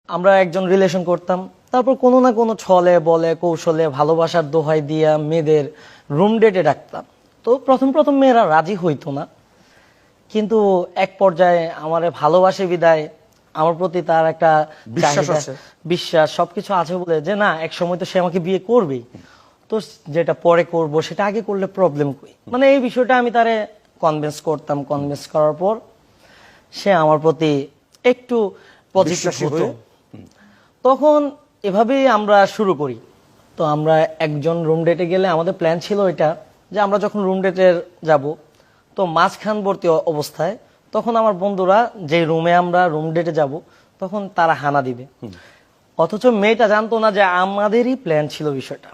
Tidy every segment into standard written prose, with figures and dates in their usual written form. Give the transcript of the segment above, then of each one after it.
আমরা একজন রিলেশন করতাম, তারপর কোনো না কোনো ছলে বলে কৌশলে ভালোবাসার দোহাই দিয়া মেয়েদের রুম ডেটে ডাকতাম। তো প্রথম প্রথম মেয়েরা রাজি হইতো না, কিন্তু এক পর্যায়ে আমার ভালোবাসে বিদায় আমার প্রতি তার একটা বিশ্বাস চাহিদা, আছে। বিশ্বাস সবকিছু আছে বলে যে না এক সময় তো সে আমাকে বিয়ে করবেই, তো যেটা পরে করব সেটা আগে করলে প্রবলেম কই, মানে এই বিষয়টা আমি তারে কনভিন্স করতাম। কনভিন্স করার পর সে আমার প্রতি একটু পজিটিভ বিশ্বাসী হতো। হয়ে? তখন এভাবেই আমরা শুরু করি। তো আমরা একজন রুম ডেটে গেলে আমাদের প্ল্যান ছিল এটা যে আমরা যখন রুম ডেটে যাব, তো মাঝখানবর্তী অবস্থায় তখন আমার বন্ধুরা যে রুমে আমরা রুম ডেটে যাব তখন তারা হানা দিবে, অথচ মেয়েটা জানতো না যে আমাদেরই প্ল্যান ছিল বিষয়টা।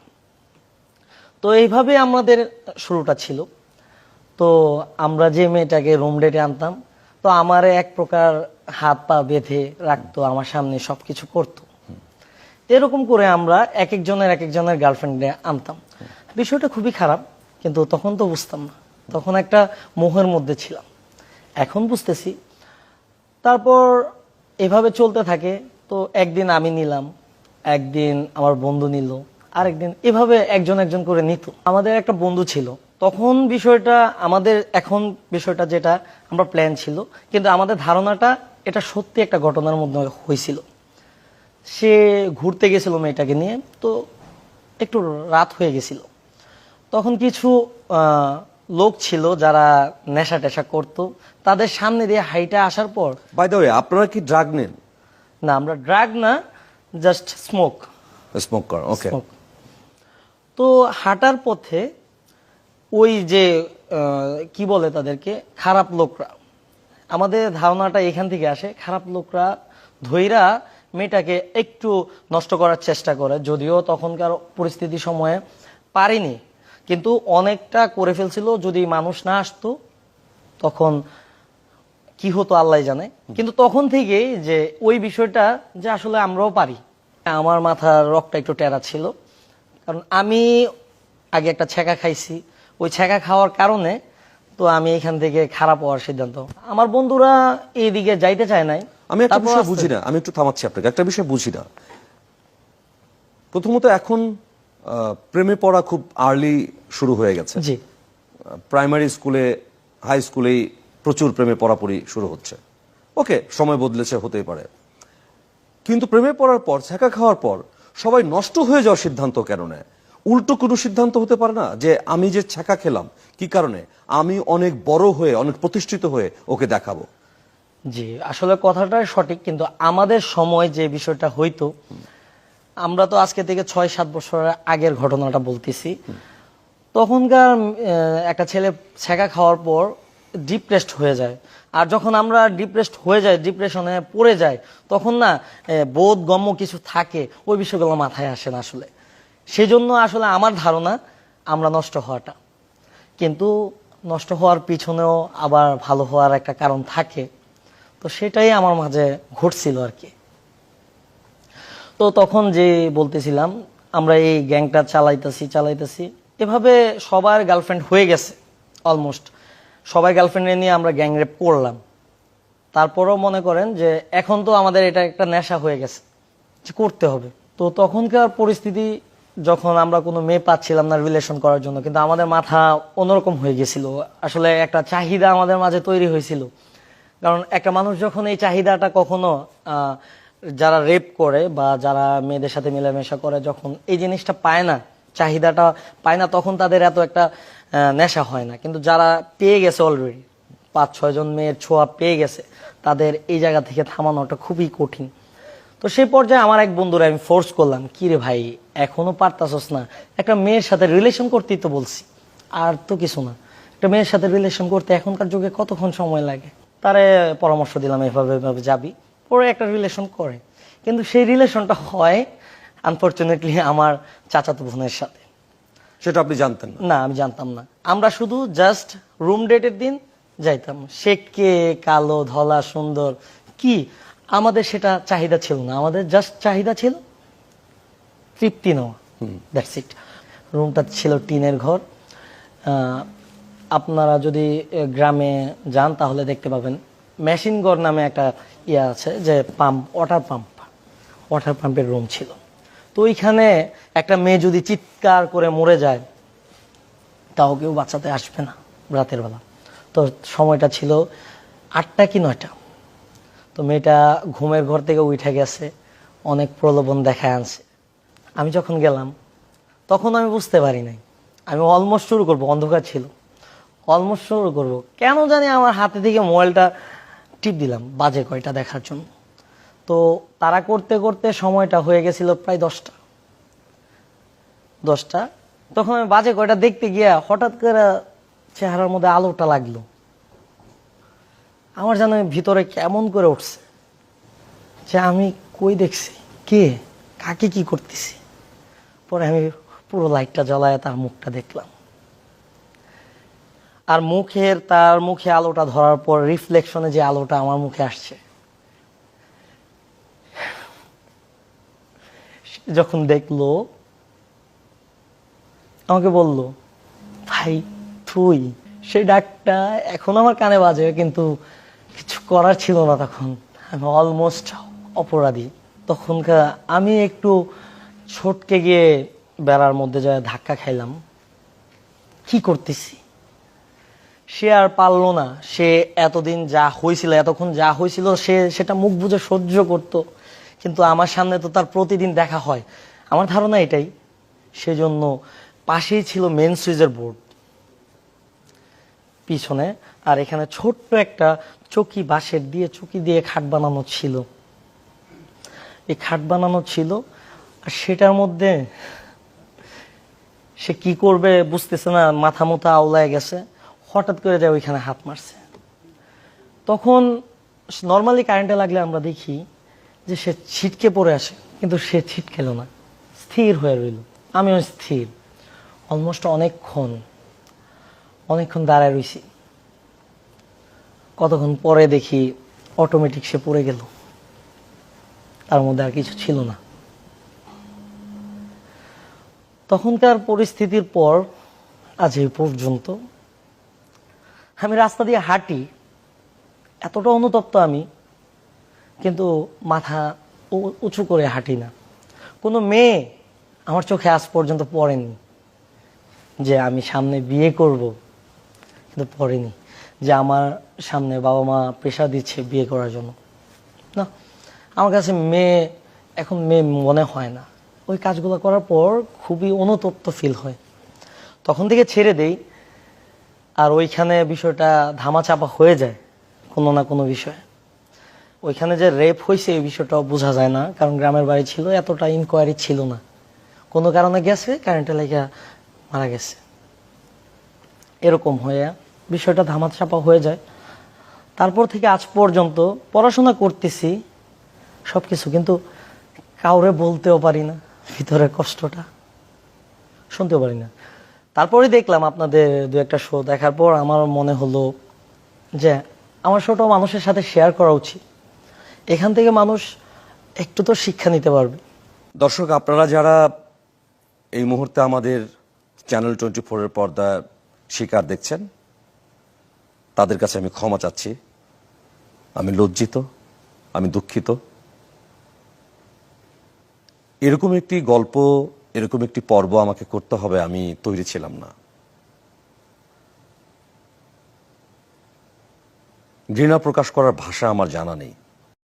তো এইভাবে আমাদের শুরুটা ছিল। তো আমরা যে মেয়েটাকে রুম ডেটে আনতাম, তো আমার এক প্রকার হাত পা বেঁধে রাখতো, আমার সামনে সবকিছু করতো। এরকম করে আমরা এক একজনের গার্লফ্রেন্ডে আনতাম। বিষয়টা খুবই খারাপ, কিন্তু তখন তো বুঝতাম না, তখন একটা মোহের মধ্যে ছিলাম। এখন বুঝতেছি। তারপর এভাবে চলতে থাকে। তো একদিন আমি নিলাম, একদিন আমার বন্ধু নিল, আরেকদিন এভাবে একজন করে নিত। আমাদের একটা বন্ধু ছিল তখন, বিষয়টা আমাদের এখন বিষয়টা যেটা আমরা প্ল্যান ছিল, কিন্তু আমাদের ধারণাটা এটা সত্যি একটা ঘটনার মধ্যে হয়েছিল। সে ঘুরতে গেছিল মেয়েটাকে নিয়ে, তো একটু রাত হয়ে গেছিল। তখন কিছু লোক ছিল যারা নেশা টেশা করতো, তাদের সামনে দিয়ে হাইটা আসার পর, বাই দ্য ওয়ে, আপনারা কি ড্রাগ নেন? না আমরা ড্রাগ না, জাস্ট স্মোক। স্মোক করেন, ওকে। তো হাঁটার পথে ওই যে কি বলে তাদেরকে, খারাপ লোকরা, আমাদের ধারণাটা এখান থেকে আসে, খারাপ লোকরা ধৈরা মেয়েটাকে একটু নষ্ট করার চেষ্টা করে। যদিও তখনকার পরিস্থিতি সময়ে পারিনি, কিন্তু অনেকটা করে ফেলছিল। যদি মানুষ না আসতো তখন কি হতো আল্লাহ জানে। কিন্তু তখন থেকেই যে ওই বিষয়টা যে আসলে আমরাও পারি। আমার মাথার রকটা একটু টেরা ছিল, কারণ আমি আগে একটা ছ্যাঁকা খাইছি। ওই ছ্যাঁকা খাওয়ার কারণে তো আমি এখান থেকে খারাপ হওয়ার সিদ্ধান্ত। আমার বন্ধুরা এইদিকে যাইতে চায় নাই। আমি একটা তারপর বিষয় আস্তে- বুঝি না, আমি একটু থামাচ্ছি আপনাকে, একটা বিষয় বুঝি না। প্রথমত এখন প্রেমে পড়া খুব আর্লি শুরু হয়ে গেছে। জি, প্রাইমারি স্কুলে, হাই স্কুলেই প্রচুর প্রেমে পড়াপড়ি শুরু হচ্ছে। ওকে, সময় বদলেছে, হতেই পারে। কিন্তু প্রেমে পড়ার পর, ছ্যাঁকা খাওয়ার পর সবাই নষ্ট হয়ে যাওয়ার সিদ্ধান্ত কেন নেয়? উল্টো কোনো সিদ্ধান্ত হতে পারে না যে আমি যে ছ্যাঁকা খেলাম কি কারণে, আমি অনেক বড় হয়ে, অনেক প্রতিষ্ঠিত হয়ে ওকে দেখাবো। জি, আসলে কথাটা সঠিক, কিন্তু আমাদের সময় যে বিষয়টা হইতো, আমরা তো আজকে থেকে 6-7 বছর আগের ঘটনাটা বলতেছি। তখনকার একটা ছেলে ছ্যাঁকা খাওয়ার পর ডিপ্রেসড হয়ে যায়। আর যখন আমরা ডিপ্রেসড হয়ে যাই, ডিপ্রেশনে পড়ে যাই, তখন না বোধগম্য কিছু থাকে, ওই বিষয়গুলো মাথায় আসে না আসলে। সেজন্য আসলে আমার ধারণা আমরা নষ্ট হওয়াটা, কিন্তু নষ্ট হওয়ার পিছনেও আবার ভালো হওয়ার একটা কারণ থাকে। তো সেটাই আমার মাঝে ঘটছিল আর কি। তো তখন যে বলতেছিলাম, আমরা এই গ্যাংটা চালাইতেছি এভাবে সবার গার্লফ্রেন্ড হয়ে গেছে। অলমোস্ট সবাই গার্লফ্রেন্ডে নিয়ে আমরা গ্যাং রেপ করলাম। তারপরেও মনে করেন যে এখন তো আমাদের এটা একটা নেশা হয়ে গেছে যে করতে হবে। তো তখনকার পরিস্থিতি, যখন আমরা কোনো মেয়ে পাচ্ছিলাম না রিলেশন করার জন্য, কিন্তু আমাদের মাথা অন্যরকম হয়ে গেছিল। আসলে একটা চাহিদা আমাদের মাঝে তৈরি হয়েছিল। কারণ একটা মানুষ যখন এই চাহিদাটা কখনো যারা রেপ করে বা যারা মেয়েদের সাথে মেলামেশা করে, যখন এই জিনিসটা পায় না, চাহিদাটা পায় না, তখন তাদের এত একটা নেশা হয় না। কিন্তু যারা পেয়ে গেছে অলরেডি, 5-6 জন মেয়ের ছোঁয়া পেয়ে গেছে, তাদের এই জায়গা থেকে থামানোটা খুবই কঠিন। তো সেই পর্যায়ে আমার এক বন্ধুরা আমি ফোর্স করলাম, কি রে ভাই এখনো পারতাছস না, একটা মেয়ের সাথে রিলেশন করতেই তো বলছি, আর তো কিছু না, একটা মেয়ের সাথে রিলেশন করতে এখনকার যুগে কতক্ষণ সময় লাগে। তারে পরামর্শ দিলাম এভাবে এভাবে যাবি, পরে একটা রিলেশন করে। কিন্তু সেই রিলেশনটা হয় আনফরচুনেটলি আমার চাচাতো বোনের সাথে। সেটা আপনি জানতেন না? না, আমি জানতাম না। আমরা শুধু জাস্ট রুম ডেটের দিন যাইতাম। সে কে কালো ধলা সুন্দর কি, আমাদের সেটা চাহিদা ছিল না। আমাদের জাস্ট চাহিদা ছিল তৃপ্তি নেওয়া, দ্যাটস ইট। রুমটা ছিল টিনের ঘর। আপনারা যদি গ্রামে যান তাহলে দেখতে পাবেন মেশিন ঘর নামে একটা ইয়ে আছে, যে পাম্প, ওয়াটার পাম্প। ওয়াটার পাম্পের রুম ছিল। তো ওইখানে একটা মেয়ে যদি চিৎকার করে মরে যায় তাও কেউ বাঁচাতে আসবে না রাতের বেলা। তো সময়টা ছিল 8টা কি 9টা। তো মেয়েটা ঘুমের ঘর থেকে উঠে গেছে, অনেক প্রলোভন দেখায় আনছে। আমি যখন গেলাম তখন আমি বুঝতে পারি নাই, আমি অলমোস্ট শুরু করব, অন্ধকার ছিল, অলমোস্ট শুরু করব, কেন জানি আমার হাতে থেকে মোবাইলটা টিপ দিলাম বাজে কয়টা দেখার জন্য। তো তারা করতে করতে সময়টা হয়ে গেছিল প্রায় 10টা। তখন আমি বাজে কয়টা দেখতে গিয়া হঠাৎ করে চেহারার মধ্যে আলোটা লাগলো, আমার যেন ভিতরে কেমন করে উঠছে যে আমি কই দেখছি, কে কাকে কি করতেছি। পরে আমি পুরো লাইটটা জ্বালায় তার মুখটা দেখলাম, আর তার মুখে আলোটা ধরার পর রিফ্লেকশনে যে আলোটা আমার মুখে আসছে, সে যখন দেখলো আমাকে বলল, ভাই তুই। সেই ডাকটা এখন আমার কানে বাজে, কিন্তু কিছু করার ছিল না তখন, আমি অলমোস্ট অপরাধী। তখনকার আমি একটু ছটকে গিয়ে বেড়ার মধ্যে যায় ধাক্কা খাইলাম, কি করতেছি। সে আর পারলো না, সে এতদিন যা হয়েছিল, এতক্ষণ যা হয়েছিল সে সেটা মুখ বুজে সহ্য করত, কিন্তু আমার সামনে তো তার প্রতিদিন দেখা হয়। আমার ধারণা এটাই, সেজন্য পাশেই ছিল মেন সুইচের বোর্ড পিছনে, আর এখানে ছোট্ট একটা চকি, বাঁশের দিয়ে চকি দিয়ে খাট বানানো ছিল। এই খাট বানানো ছিল, আর সেটার মধ্যে সে কি করবে বুঝতেছে না, মাথা মুথা আওলায় গেছে, হঠাৎ করে যায় ওইখানে হাত মারছে। তখন নর্মালি কারেন্টে লাগলে আমরা দেখি যে সে ছিটকে পড়ে আসে, কিন্তু সে ছিটকেল না, স্থির হয়ে রইল। আমিও স্থির, অলমোস্ট অনেকক্ষণ দাঁড়ায় রইছি। কতক্ষণ পরে দেখি অটোমেটিক সে পড়ে গেল, তার মধ্যে আর কিছু ছিল না। তখনকার পরিস্থিতির পর আজ এই পর্যন্ত আমি রাস্তা দিয়ে হাঁটি, এতটা অনুতপ্ত আমি, কিন্তু মাথা উঁচু করে হাঁটি না। কোনো মেয়ে আমার চোখে আজ পর্যন্ত পড়েনি যে আমি সামনে বিয়ে করব, কিন্তু পড়েনি যে আমার সামনে বাবা মা প্রেশার দিচ্ছে বিয়ে করার জন্য। না, আমার কাছে এখন মেয়ে মনে হয় না। ওই কাজগুলো করার পর খুবই অনুতপ্ত ফিল হয়, তখন থেকে ছেড়ে দেই। আর ওইখানে বিষয়টা ধামাচাপা হয়ে যায় কোনো না কোনো বিষয়ে। ওইখানে যে রেপ হয়েছে এই বিষয়টাও বোঝা যায় না, কারণ গ্রামের বাড়ি ছিল, এতটা ইনকোয়ারি ছিল না। কোনো কারণে গেছে, কারেন্টে লেগে মারা গেছে, এরকম হয়ে বিষয়টা ধামাচাপা হয়ে যায়। তারপর থেকে আজ পর্যন্ত পড়াশোনা করতেছি সবকিছু, কিন্তু কাউরে বলতেও পারি না, ভিতরে কষ্টটা শুনতেও পারি না। তারপরে দেখলাম আপনাদের 2-একটা শো দেখার পর আমার মনে হলো যে আমার শোটাও মানুষের সাথে শেয়ার করা উচিত, এখান থেকে মানুষ একটু তো শিক্ষা নিতে পারবে। দর্শক, আপনারা যারা এই মুহূর্তে আমাদের চ্যানেল 24-এর পর্দা শিকার দেখছেন, তাদের কাছে আমি ক্ষমা চাচ্ছি, আমি লজ্জিত, আমি দুঃখিত। এরকম একটি গল্প, এরকম একটি পর্ব আমাকে করতে হবে, আমি তৈরি ছিলাম না। ঘৃণা প্রকাশ করার ভাষা আমার জানা নেই।